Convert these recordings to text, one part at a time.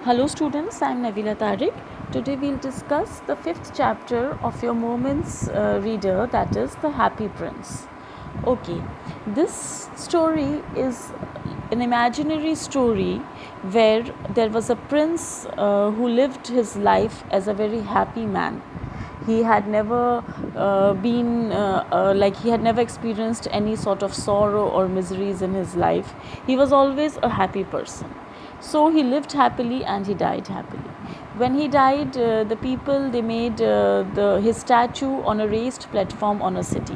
Hello students, I am Nabila Tariq. Today we will discuss the 5th chapter of your Moments reader, that is The Happy Prince. Okay, this story is an imaginary story where there was a prince who lived his life as a very happy man. He had never he had never experienced any sort of sorrow or miseries in his life. He was always a happy person. So he lived happily and he died happily. When he died, the people, they made his statue on a raised platform on a city,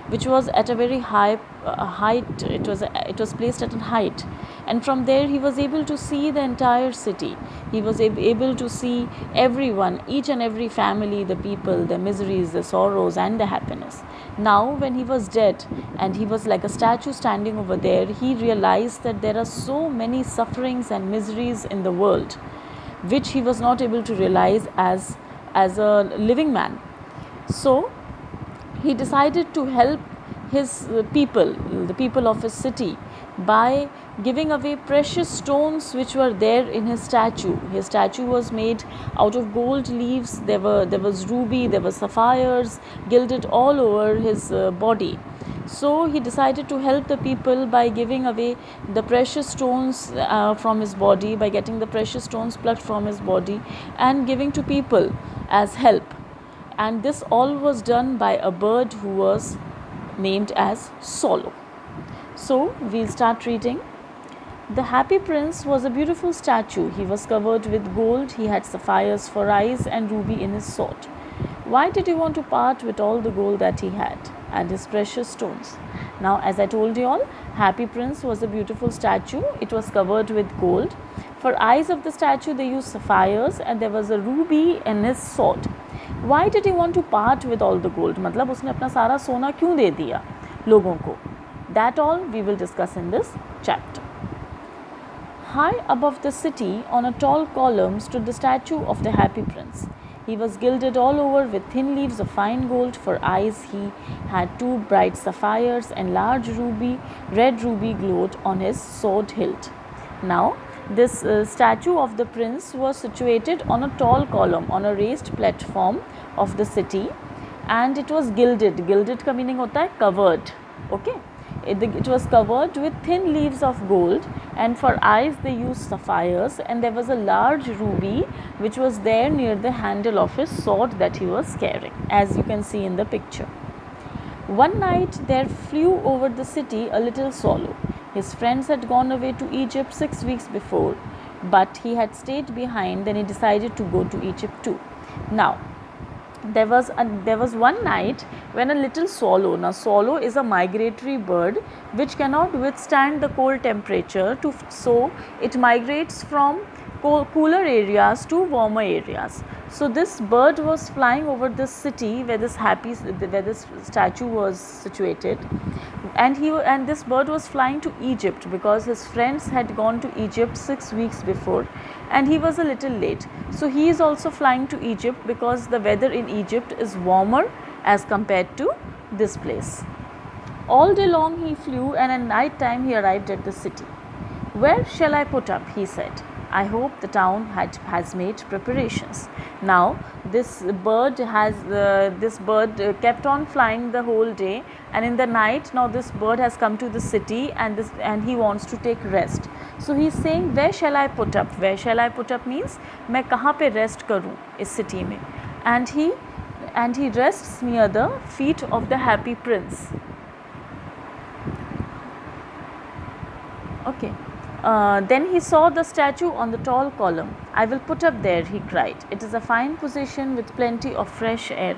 which was at a very high height. It was placed at a height, and from there he was able to see the entire city. He was able to see everyone, each and every family, the people, the miseries, the sorrows, and the happiness. Now when he was dead and he was like a statue standing over there, he realized that there are so many sufferings and miseries in the world which he was not able to realize as a living man. So he decided to help his people, the people of his city, by giving away precious stones which were there in his statue. His statue was made out of gold leaves. There was ruby, there were sapphires gilded all over his body. So he decided to help the people by giving away the precious stones from his body, by getting the precious stones plucked from his body and giving to people as help. And this all was done by a bird who was named as Swallow. So we'll start reading. The Happy Prince was a beautiful statue. He was covered with gold, he had sapphires for eyes and ruby in his sword. Why did he want to part with all the gold that he had and his precious stones? Now, as I told you all, Happy Prince was a beautiful statue. It was covered with gold. For eyes of the statue, they used sapphires, and there was a ruby in his sword. Why did he want to part with all the gold? मतलब उसने अपना सारा सोना क्यों दे दिया लोगों को? That all we will discuss in this chapter. High above the city, on a tall column, stood the statue of the Happy Prince. He was gilded all over with thin leaves of fine gold. For eyes, he had two bright sapphires, and large red ruby glowed on his sword hilt. Now, this statue of the prince was situated on a tall column, on a raised platform of the city, and it was gilded. Gilded का meaning होता है covered. Okay. It was covered with thin leaves of gold, and for eyes they used sapphires, and there was a large ruby which was there near the handle of his sword that he was carrying, as you can see in the picture. One night there flew over the city a little swallow. His friends had gone away to Egypt 6 weeks before, but he had stayed behind. Then he decided to go to Egypt too. Now, there was one night when a little swallow, now swallow is a migratory bird which cannot withstand the cold temperature, so it migrates from cooler areas to warmer areas. So this bird was flying over this city where this statue was situated, and this bird was flying to Egypt because his friends had gone to Egypt 6 weeks before, and he was a little late. So he is also flying to Egypt because the weather in Egypt is warmer as compared to this place. All day long he flew, and at night time he arrived at the city. Where shall I put up? He said. I hope the town has made preparations. Now this bird kept on flying the whole day, and in the night now this bird has come to the city, and he wants to take rest. So he is saying, where shall I put up? Where shall I put up means मैं कहाँ पे rest करूँ इस city में? And he rests near the feet of the Happy Prince. Okay. Then he saw the statue on the tall column. I will put up there, he cried. It is a fine position with plenty of fresh air.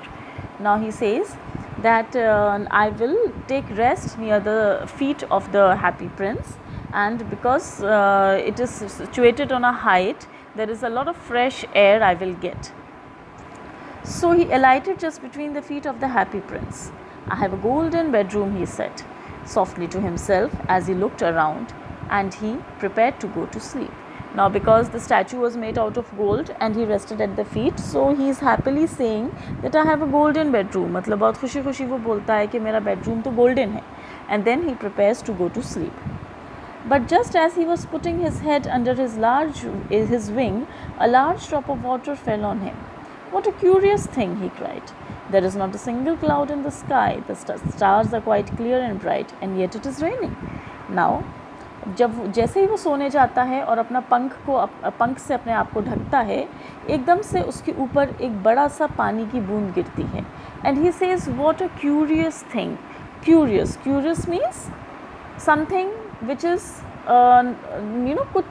Now he says that I will take rest near the feet of the Happy Prince, and because it is situated on a height, there is a lot of fresh air I will get. So he alighted just between the feet of the Happy Prince. I have a golden bedroom, he said softly to himself as he looked around, and he prepared to go to sleep. Now because the statue was made out of gold and he rested at the feet, so he is happily saying that I have a golden bedroom. मतलब बहुत खुशी खुशी वो बोलता है कि मेरा bedroom तो golden है, and then he prepares to go to sleep. But just as he was putting his head under his wing, a large drop of water fell on him. What a curious thing, he cried. There is not a single cloud in the sky. The stars are quite clear and bright, and yet it is raining. Now, जैसे ही वो सोने जाता है और अपना पंख से अपने आप को ढकता है, एकदम से उसके ऊपर एक बड़ा सा पानी की बूंद गिरती है. And he says what a curious thing. Curious means something which is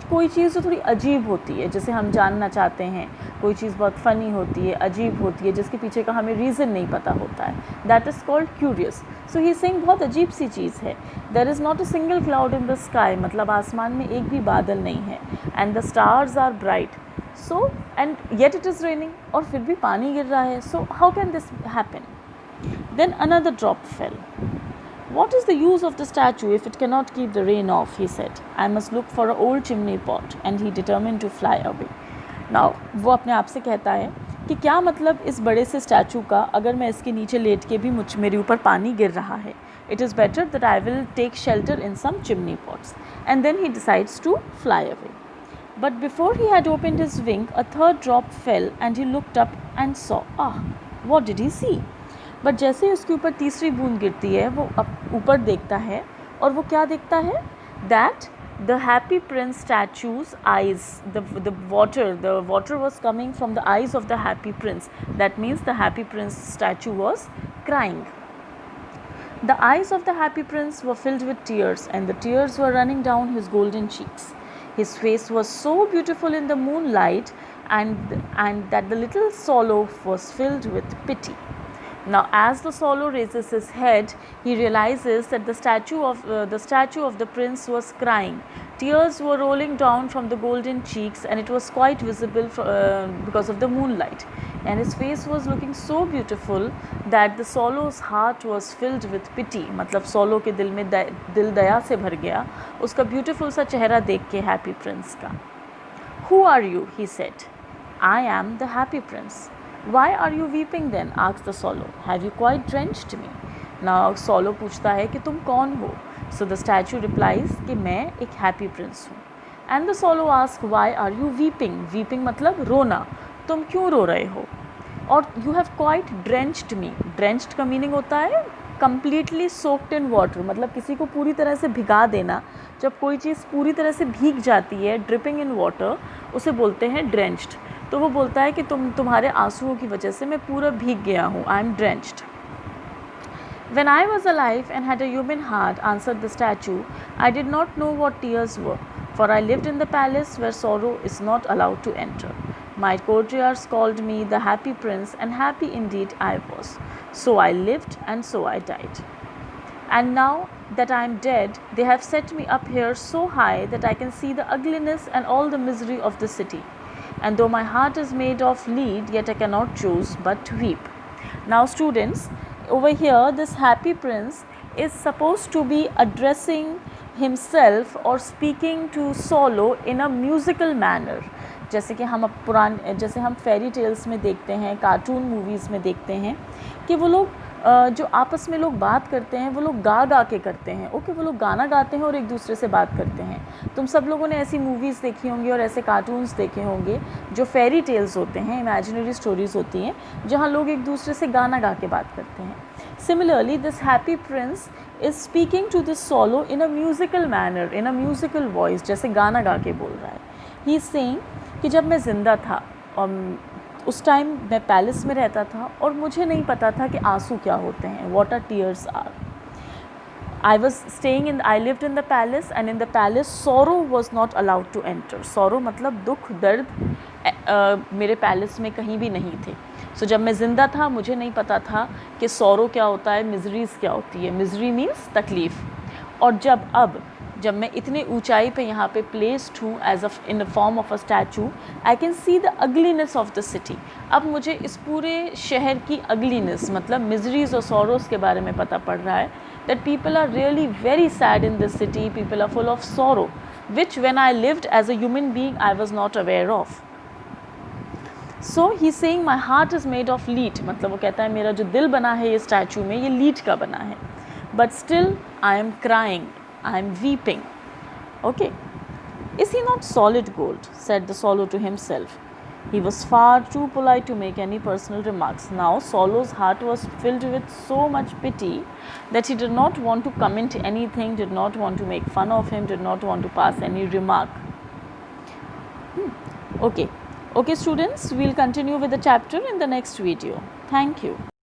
कोई चीज़ जो थोड़ी अजीब होती है, जैसे हम जानना चाहते हैं. कोई चीज़ बहुत फ़नी होती है, अजीब होती है, जिसके पीछे का हमें रीज़न नहीं पता होता है. That is called curious. So he saying बहुत अजीब सी चीज़ है. There is not a single cloud in the sky, मतलब आसमान में एक भी बादल नहीं है. And the stars are bright. So and yet it is raining, और फिर भी पानी गिर रहा है. So how can this happen? Then another drop fell. What is the use of the statue if it cannot keep the rain off? He said. I must look for an old chimney pot. And he determined to fly away. Now, वो अपने आप से कहता है कि क्या मतलब इस बड़े से स्टैचू का, अगर मैं इसके नीचे लेट के भी मेरे ऊपर पानी गिर रहा है. It is better that I will take shelter in some chimney pots. And then he decides to fly away. But before he had opened his wing, a third drop fell and he looked up and saw. What did he see? But जैसे ही उसके ऊपर तीसरी बूंद गिरती है, वो ऊपर देखता है, और वो क्या देखता है? That the happy Prince statues eyes, the water was coming from the eyes of the happy Prince. That means the happy Prince statue was crying. The eyes of the happy prince were filled with tears, and the tears were running down his golden cheeks. His face was so beautiful in the moonlight, and that the little swallow was filled with pity. Now, as the swallow raises his head, he realizes that the statue of the prince was crying. Tears were rolling down from the golden cheeks, and it was quite visible because of the moonlight. And his face was looking so beautiful that the swallow's heart was filled with pity. मतलब swallow के दिल में दिल दया से भर गया उसका beautiful सा चेहरा देख के happy prince का. Who are you? He said. I am the happy prince. Why are you weeping then? Asked the swallow. Have you quite drenched me? Now swallow पूछता है कि तुम कौन हो? So the statue replies कि मैं एक happy prince हूँ. And the swallow asks, why are you weeping? Weeping मतलब रोना. तुम क्यों रो रहे हो? और you have quite drenched me. Drenched का meaning होता है completely soaked in water, मतलब किसी को पूरी तरह से भिगा देना. जब कोई चीज़ पूरी तरह से भीग जाती है, dripping in water, उसे बोलते हैं drenched. तो वो बोलता है कि तुम्हारे आंसुओं की वजह से मैं पूरा भीग गया हूँ. I am drenched. When I was alive and had a human heart, answered the statue, I did not know what tears were, for I lived in the palace where sorrow is not allowed to enter. My courtiers called me the happy prince, and happy indeed I was. So I lived, and so I died. And now that I am dead, they have set me up here so high that I can see the ugliness and all the misery of the city. And though my heart is made of lead, yet I cannot choose but to weep. Now students, over here this happy prince is supposed to be addressing himself or speaking to swallow in a musical manner. जैसे कि जैसे हम fairy tales में देखते हैं, cartoon movies में देखते हैं कि वो लोग जो आपस में लोग बात करते हैं वो लोग गा के करते हैं. ओके, वो लोग गाना गाते हैं और एक दूसरे से बात करते हैं. तुम सब लोगों ने ऐसी मूवीज़ देखी होंगी और ऐसे कार्टून्स देखे होंगे जो फेरी टेल्स होते हैं, इमेजिनरी स्टोरीज़ होती हैं, जहाँ लोग एक दूसरे से गाना गा के बात करते हैं. Similarly this happy prince is speaking to this swallow in a musical manner, in a musical voice, जैसे गाना गा के बोल रहा है. ही इज़ सेइंग कि जब मैं ज़िंदा था और उस टाइम मैं पैलेस में रहता था और मुझे नहीं पता था कि आंसू क्या होते हैं, what are tears are. I lived in the palace, and in the palace sorrow was not allowed to enter. Sorrow मतलब दुख, दर्द मेरे पैलेस में कहीं भी नहीं थे. So जब मैं ज़िंदा था मुझे नहीं पता था कि sorrow क्या होता है, miseries क्या होती है. Misery means तकलीफ़. और जब मैं इतने ऊंचाई पे यहाँ पे प्लेस्ड हूँ in the form of a statue, I can see the ugliness of the city. अब मुझे इस पूरे शहर की अगलीनेस मतलब मिजरीज और सॉरोस के बारे में पता पड़ रहा है. That people are really very sad in this city, people are full of sorrow, which when I lived as a human being I was not aware of. So he saying my heart is made of lead, मतलब वो कहता है मेरा जो दिल बना है ये स्टैचू में, ये लीड का बना है. But still I am crying, I am weeping. Okay. Is he not solid gold? Said the swallow to himself. He was far too polite to make any personal remarks. Now, Swallow's heart was filled with so much pity that he did not want to comment anything, did not want to make fun of him, did not want to pass any remark. Okay. Okay, students, we'll continue with the chapter in the next video. Thank you.